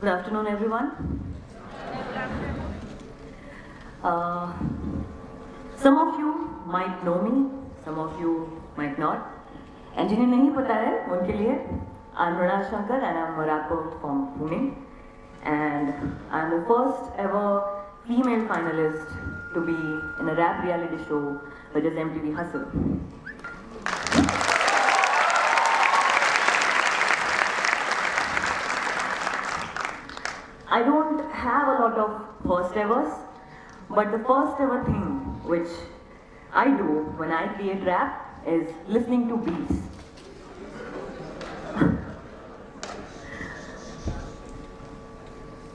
Good afternoon, everyone. Uh, some of you might know me, some of you might not. And जिन्हें नहीं पता है उनके लिए I'm Mrunal Shankar and I'm a rapper from Pune. And I'm the first ever female finalist to be in a rap reality show which is MTV Hustle. I don't have a lot of first evers, but the first ever thing which I do when I create rap is listening to beats.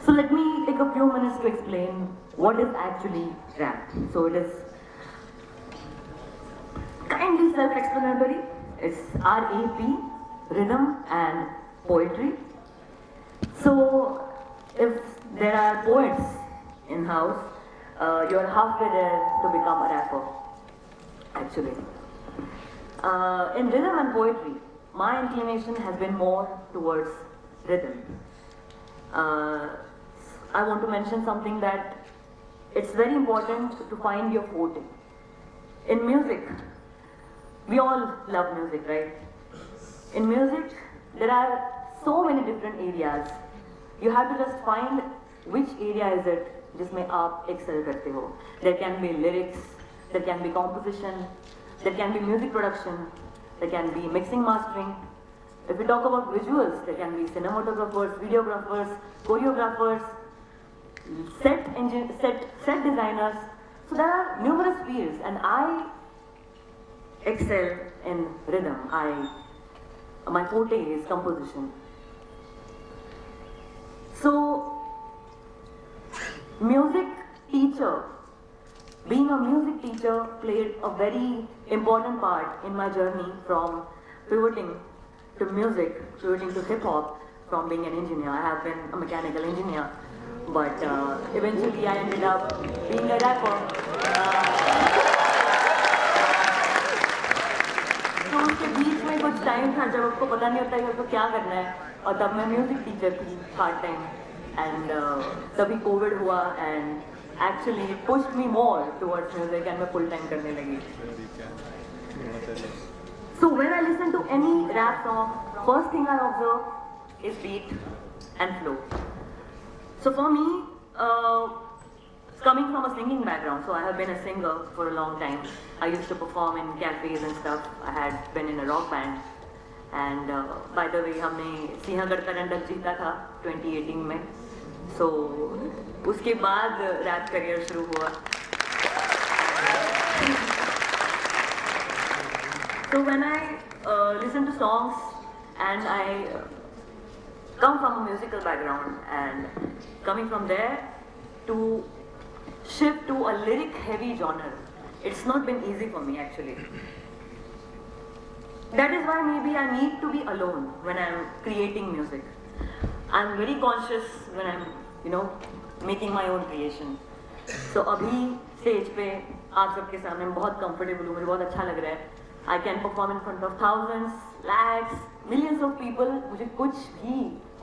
So let me take a few minutes to explain what is actually rap. So it is kindly self-explanatory. It's R-A-P, rhythm and poetry. So if there are poets in house, you're halfway there to become a rapper, actually. In rhythm and poetry, my inclination has been more towards rhythm. I want to mention something that it's very important to find your forte. In music, we all love music, right? In music, there are so many different areas. You have to just find which area is it जिसमें आप excel करते हो. There can be lyrics, there can be composition, there can be music production, there can be mixing mastering. If we talk about visuals, there can be cinematographers, videographers, choreographers, set designers. So there are numerous fields, and I excel in rhythm. My forte is composition. So, music teacher, being a music teacher played a very important part in my journey from pivoting to music, pivoting to hip hop, from being an engineer. I have been a mechanical engineer, but eventually I ended up being a rapper. तो उसके बीच में कुछ time था जब आपको पता नहीं होता कि आपको क्या करना है, और तब मैं म्यूजिक टीचर थी पार्ट टाइम, एंड तभी कोविड हुआ and actually it pushed me more towards music and मैं फुल टाइम करने लगी. So when I listen to any rap song, first thing I observe is beat and flow. So for me, coming from a singing background, so I have been a singer for a long time. I used to perform in cafes and stuff. I had been in a rock band. And by the way, हमने सिंहगढ़ का रंडक जीता था 2018 में. So उसके बाद rap career शुरू हुआ. So when I listen to songs and I come from a musical background, and coming from there to shift to a lyric heavy genre, it's not been easy for me actually. That is why maybe I need to be alone when I'm creating music. I'm very conscious when I'm, making my own creation. So अभी stage पे आप सबके सामने मैं बहुत comfortable हूँ, मुझे बहुत अच्छा लग रहा है. I can perform in front of thousands, lakhs, millions of people. मुझे कुछ भी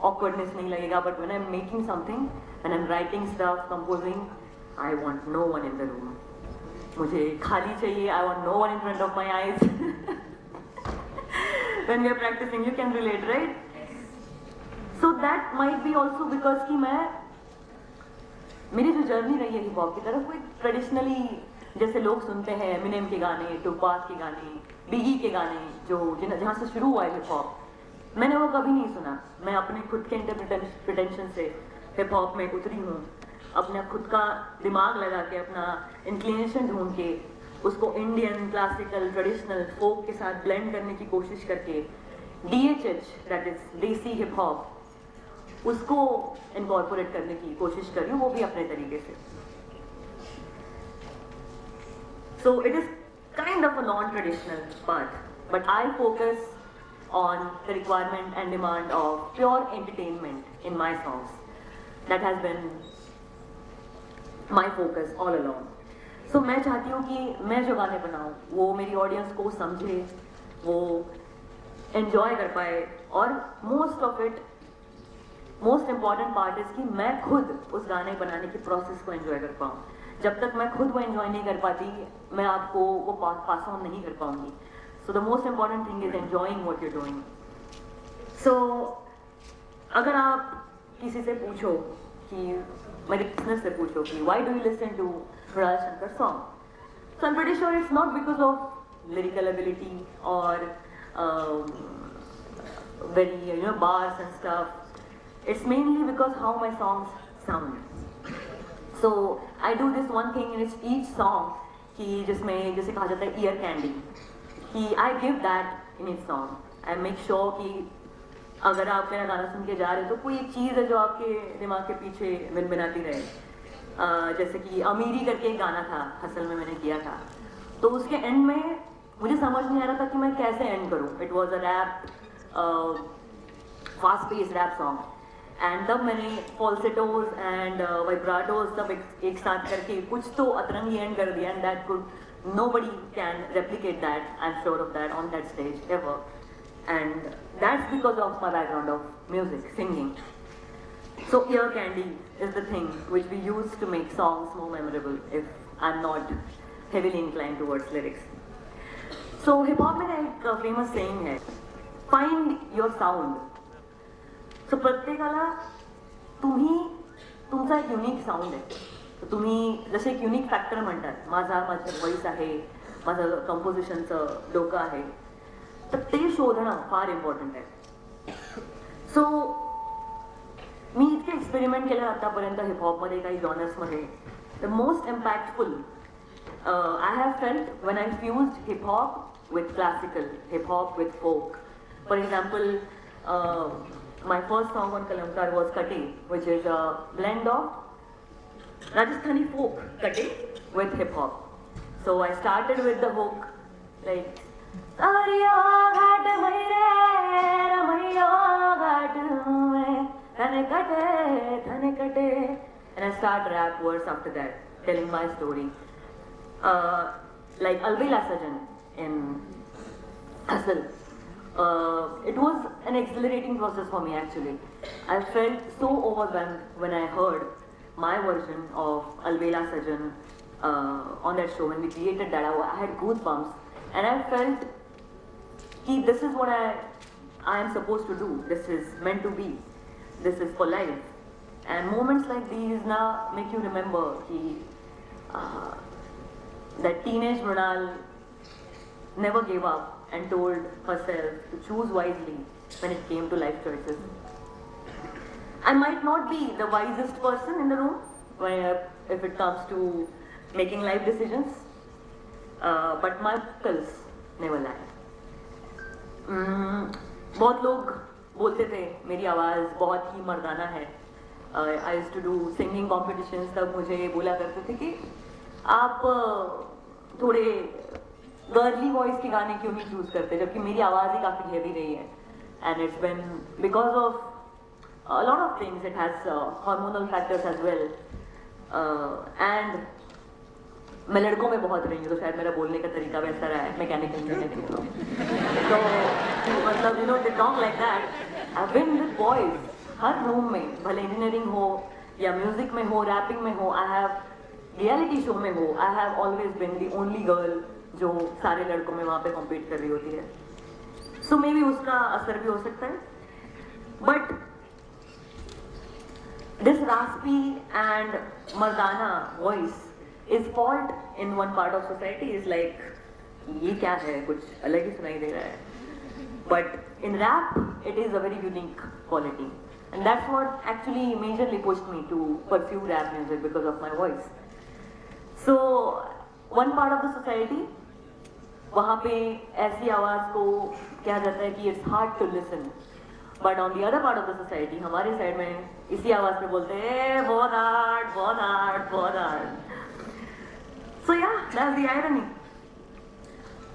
awkwardness नहीं लगेगा. But when I'm making something, when I'm writing stuff, composing, I want no one in the room. मुझे खाली चाहिए. I want no one in front of my eyes. When we are practicing, you can relate, right? So that might be also because कि मेरी जो journey रही है hip hop की तरफ, वो ट्रेडिशनली जैसे लोग सुनते हैं एमिनेम के गाने, टुपाक के गाने, बिगी के गाने, जो जहाँ से शुरू हुआ है हिप हॉप, मैंने वो कभी नहीं सुना. मैं अपने खुद के इंटरप्रिटेशन से हिप हॉप में उतरी हूँ. अपना खुद का दिमाग लगा के, अपना इंक्लिनेशन ढूंढ के, उसको इंडियन क्लासिकल ट्रेडिशनल फोक के साथ ब्लेंड करने की कोशिश करके DHH, दैट इज देसी हिप हॉप, उसको इनकॉर्पोरेट करने की कोशिश करी हूँ, वो भी अपने तरीके से. So it is kind of a non-traditional path, but I focus on the requirement and demand of pure entertainment in my songs. That has been my focus all along. So मैं चाहती हूँ कि मैं जो गाने बनाऊँ वो मेरी ऑडियंस को समझे, वो एंजॉय कर पाए, और most of it most important part is कि मैं खुद उस गाने बनाने की प्रोसेस को एंजॉय कर पाऊँ. जब तक मैं खुद वो एंजॉय नहीं कर पाती, मैं आपको वो पास ऑन नहीं कर पाऊंगी. So the most important thing is enjoying what you doing. So अगर आप किसी से पूछो कि मेरे बिजनेस से पूछो कि why do you listen to Mrinal Shankar song, so I am pretty sure it's not because of lyrical ability और very bars and stuff. It's mainly because how my songs sound. So I do this one thing in each song कि जिसमें जैसे कहा जाता है ear candy, कि I give that in each song. I make sure कि अगर आप मेरा गाना सुन के जा रहे हो तो कोई एक चीज़ है जो आपके दिमाग के पीछे मिनमिनाती रहे. जैसे कि अमीरी करके एक गाना था, हसल में मैंने किया था, तो उसके एंड में मुझे समझ नहीं आ रहा था कि मैं कैसे एंड करूँ. It was a rap, fast pace rap song, and तब मैंने फॉल्सेटोज एंड वाइब्राटोज सब एक साथ करके कुछ तो अतरंगी एंड कर दिया. And that could nobody can replicate that, I'm sure of that, on that stage ever. And that's because of my background of music, singing. So ear candy is the thing which we use to make songs more memorable if I'm not heavily inclined towards lyrics. So hip hop में एक famous saying है, find your sound. So प्रत्येकाला तुमचा एक unique sound आहे. तुम्ही जसे एक युनिक फॅक्टर म्हणतात, माझं व्हॉइस आहे, माझं कंपोजिशनचं डोकं आहे, तर ते शोधणं फार इम्पॉर्टंट आहे. सो मी इतके एक्सपेरिमेंट केले आतापर्यंत हिपहॉपमध्ये, काही जॉनर्समध्ये. The most impactful I have felt when I fused hip hop with classical, hip hop with folk. For example, my first song on Kalamkar was Kate, which is a blend of Rajasthani folk Kate with hip hop. So I started with the hook like Sariya ghat maire ramaiya ghat mein thane kate, and I start rap words after that, telling my story. Like Alvela Sajan in Hustle. It was an exhilarating process for me actually. I felt so overwhelmed when I heard my version of Alvela Sajan on that show. When we created that, I had goosebumps, and I felt that this is what I am supposed to do. This is meant to be. This is for life. And moments like these now make you remember that teenage Mrinal never gave up and told herself to choose wisely when it came to life choices. I might not be the wisest person in the room if it comes to making life decisions, but my vocals never lie. बहुत लोग बोलते थे मेरी आवाज़ बहुत ही मर्दाना है. I used to do singing competitions, तब मुझे बोला करते थे कि आप थोड़े गर्ली वॉइस के गाने क्यों नहीं चूज़ करते, जबकि मेरी आवाज़ ही काफ़ी हेवी रही है. And it's been because of a lot of things. It has hormonal factors as well, and मैं लड़कों में बहुत रही हूँ, तो शायद मेरा बोलने का तरीका वैसा रहा है, मैकेनिकल इंजीनियर. तो मतलब they talk like that. I've been with boys her room में, भले इंजीनियरिंग हो या म्यूजिक में हो, रैपिंग में हो, I have रियलिटी शो में हो, I have always been the only girl जो सारे लड़कों में वहाँ पे कॉम्पीट कर रही होती है. So maybe उसका असर भी हो सकता है. But this raspy and mardana voice is fault in one part of society. Is like ये क्या है, कुछ अलग ही सुनाई दे रहा है. But in rap it is a very unique quality, and that's what actually majorly pushed me to pursue rap music, because of my voice. So one part of the society, वहाँ पे ऐसी आवाज़ को क्या जाता है कि it's hard to listen. But on the other part of the society, हमारे साइड में इसी आवाज़ में बोलते हैं बहुत hard, बहुत hard, बहुत hard. So yeah, that's the irony.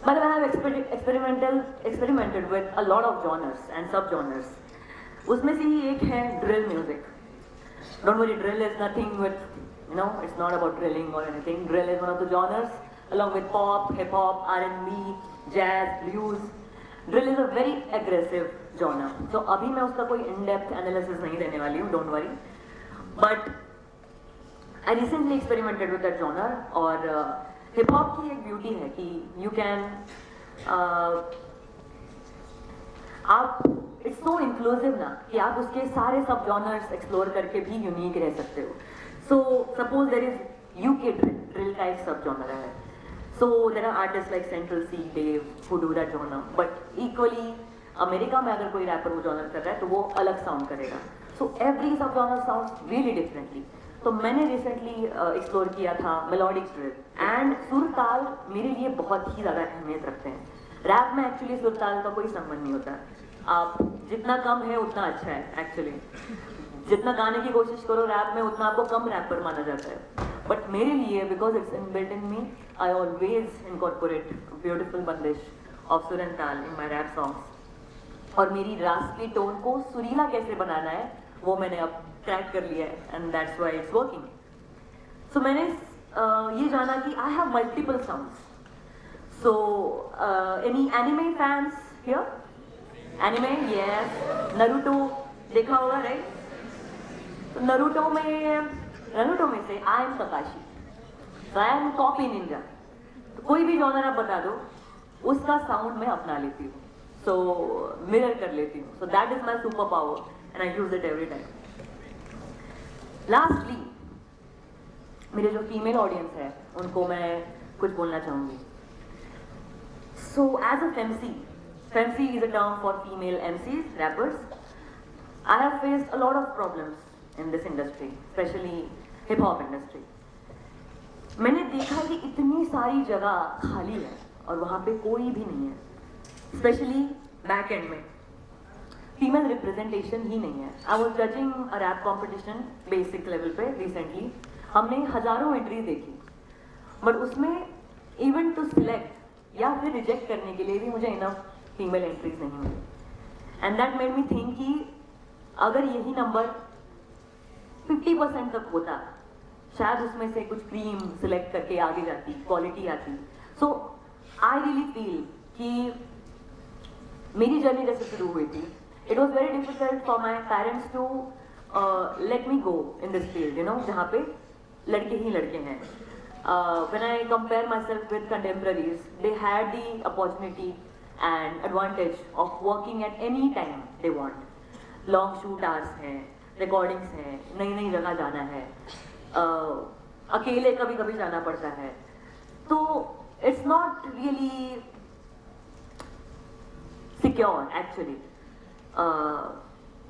But I have experimented with a lot of genres and sub-genres. उसमें से ही एक है drill music. Don't worry, drill is nothing with, it's not about drilling or anything. Drill is one of the genres, along with pop, hip hop, R&B, jazz, blues. Drill is a very aggressive genre, तो अभी मैं उसका कोई in depth analysis नहीं देने वाली हूँ, don't worry, but I recently experimented with that genre. और हिप हॉप की एक ब्यूटी है कि यू कैन आप इट्स सो इंक्लूसिव ना कि आप उसके सारे सब जॉनर्स एक्सप्लोर करके भी यूनिक रह सकते हो। So suppose there is UK drill का एक सब जॉनर है, so there are artists like Central C, Dave who do that genre, but equally America में अगर कोई रैपर वो जॉनर कर रहा है तो वो अलग साउंड करेगा, so every सब जॉनर साउंड्स really differently। तो मैंने रिसेंटली एक्सप्लोर किया था मेलोडिक ड्रिल, एंड सुर ताल मेरे लिए बहुत ही ज़्यादा अहमियत रखते हैं। रैप में एक्चुअली सुर ताल का कोई संबंध नहीं होता, आप जितना कम है उतना अच्छा है एक्चुअली, जितना गाने की कोशिश करो रैप में उतना आपको कम रैपर माना जाता है। बट मेरे लिए because it's inbuilt in me, I always incorporate beautiful बंदिश ऑफ सुर एंड ताल इन माई रैप सॉन्ग्स। और मेरी रास्पी टोन को सुरीला कैसे बनाना है वो मैंने अब क्रैक कर लिया है, and that's why it's working. So मैंने ये जाना कि I have multiple sounds. So any anime fans here? Anime, yes, Naruto देखा होगा राइट? तो नरूटो में से I am Kakashi, I am copy ninja. तो कोई भी जॉनर आप बता दो उसका साउंड मैं अपना लेती हूँ, सो मिरर कर लेती हूँ। So that is my super power and I use it every time. Lastly मेरे जो फीमेल ऑडियंस है उनको मैं कुछ बोलना चाहूँगी। So as a femc is a term for female MCs, rappers. I have faced a lot of problems in this industry, especially hip hop industry. मैंने देखा कि इतनी सारी जगह खाली है और वहाँ पे कोई भी नहीं है, स्पेशली बैक एंड में फीमेल रिप्रेजेंटेशन ही नहीं है। I was judging a rap competition basic level पे रिसेंटली, हमने हजारों एंट्रीज देखी, बट उसमें इवन टू सिलेक्ट या फिर रिजेक्ट करने के लिए भी मुझे इनफ फीमेल एंट्रीज नहीं हुई। And that made me think कि अगर यही नंबर 50% तक होता शायद उसमें से कुछ क्रीम सिलेक्ट करके आगे जाती, क्वालिटी आती। सो आई रियली फील कि मेरी जर्नी जैसे शुरू हुई थी, it was very difficult for my parents to let me go in this field, you know, जहाँ पे लड़के ही लड़के हैं। when I compare myself with contemporaries, they had the opportunity and advantage of working at any time they want. Long shoot hours हैं, recordings हैं, नई नई जगह जाना है, अकेले कभी कभी जाना पड़ता है, तो it's not really secure actually.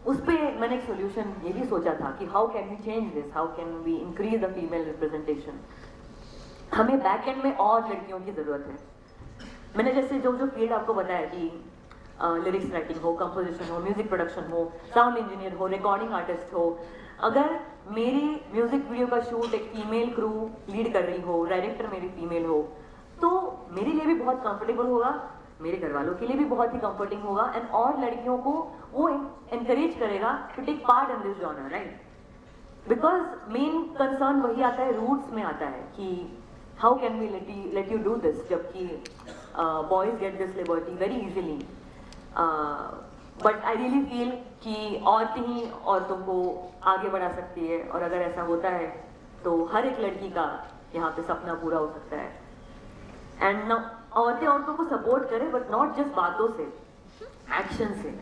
उस पर मैंने एक सोल्यूशन ये भी सोचा था कि how can we change this, how can we increase the female representation. हमें बैक एंड में और लड़कियों की ज़रूरत है। मैंने जैसे जो जो फील्ड आपको बताया कि लिरिक्स राइटिंग हो, कंपोजिशन हो, म्यूजिक प्रोडक्शन हो, साउंड इंजीनियर हो, रिकॉर्डिंग आर्टिस्ट हो, अगर मेरी म्यूजिक वीडियो का शूट एक फीमेल क्रू लीड कर रही हो, डायरेक्टर मेरी फीमेल हो, तो मेरे लिए भी बहुत कंफर्टेबल होगा, मेरे घर वालों के लिए भी बहुत ही कंफर्टिंग होगा, एंड और लड़कियों को वो एनकरेज करेगा to take part in this genre, right? Because main concern वही आता है, रूट्स में आता है कि how can we let you do this, जबकि boys get this liberty very easily. But I really feel कि औरतें ही औरतों को आगे बढ़ा सकती है, और अगर ऐसा होता है तो हर एक लड़की का यहाँ पे सपना पूरा हो सकता है। एंड औरतें औरतों को सपोर्ट करें, बट नॉट जस्ट बातों से, एक्शन से।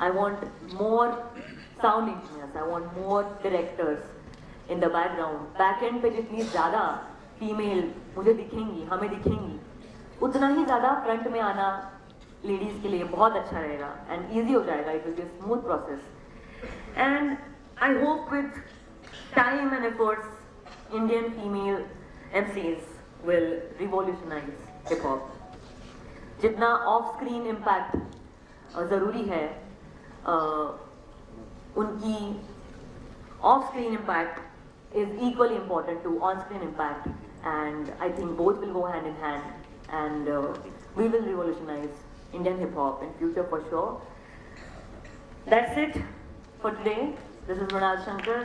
I want more sound engineers, I want more directors in the background. Back and पे जितनी ज़्यादा फीमेल मुझे दिखेंगी, हमें दिखेंगी, उतना ही ज़्यादा फ्रंट में आना लेडीज़ के लिए बहुत अच्छा रहेगा एंड ईजी हो जाएगा, it will be smooth process. And I hope with time and efforts Indian female MCs will revolutionize hip hop. जितना ऑफ स्क्रीन इम्पैक्ट ज़रूरी है, उनकी of screen impact is equally important to on-screen impact, and I think both will go hand in hand, and we will revolutionize Indian hip hop in future for sure. That's it for today. This is Mrinal Shankar.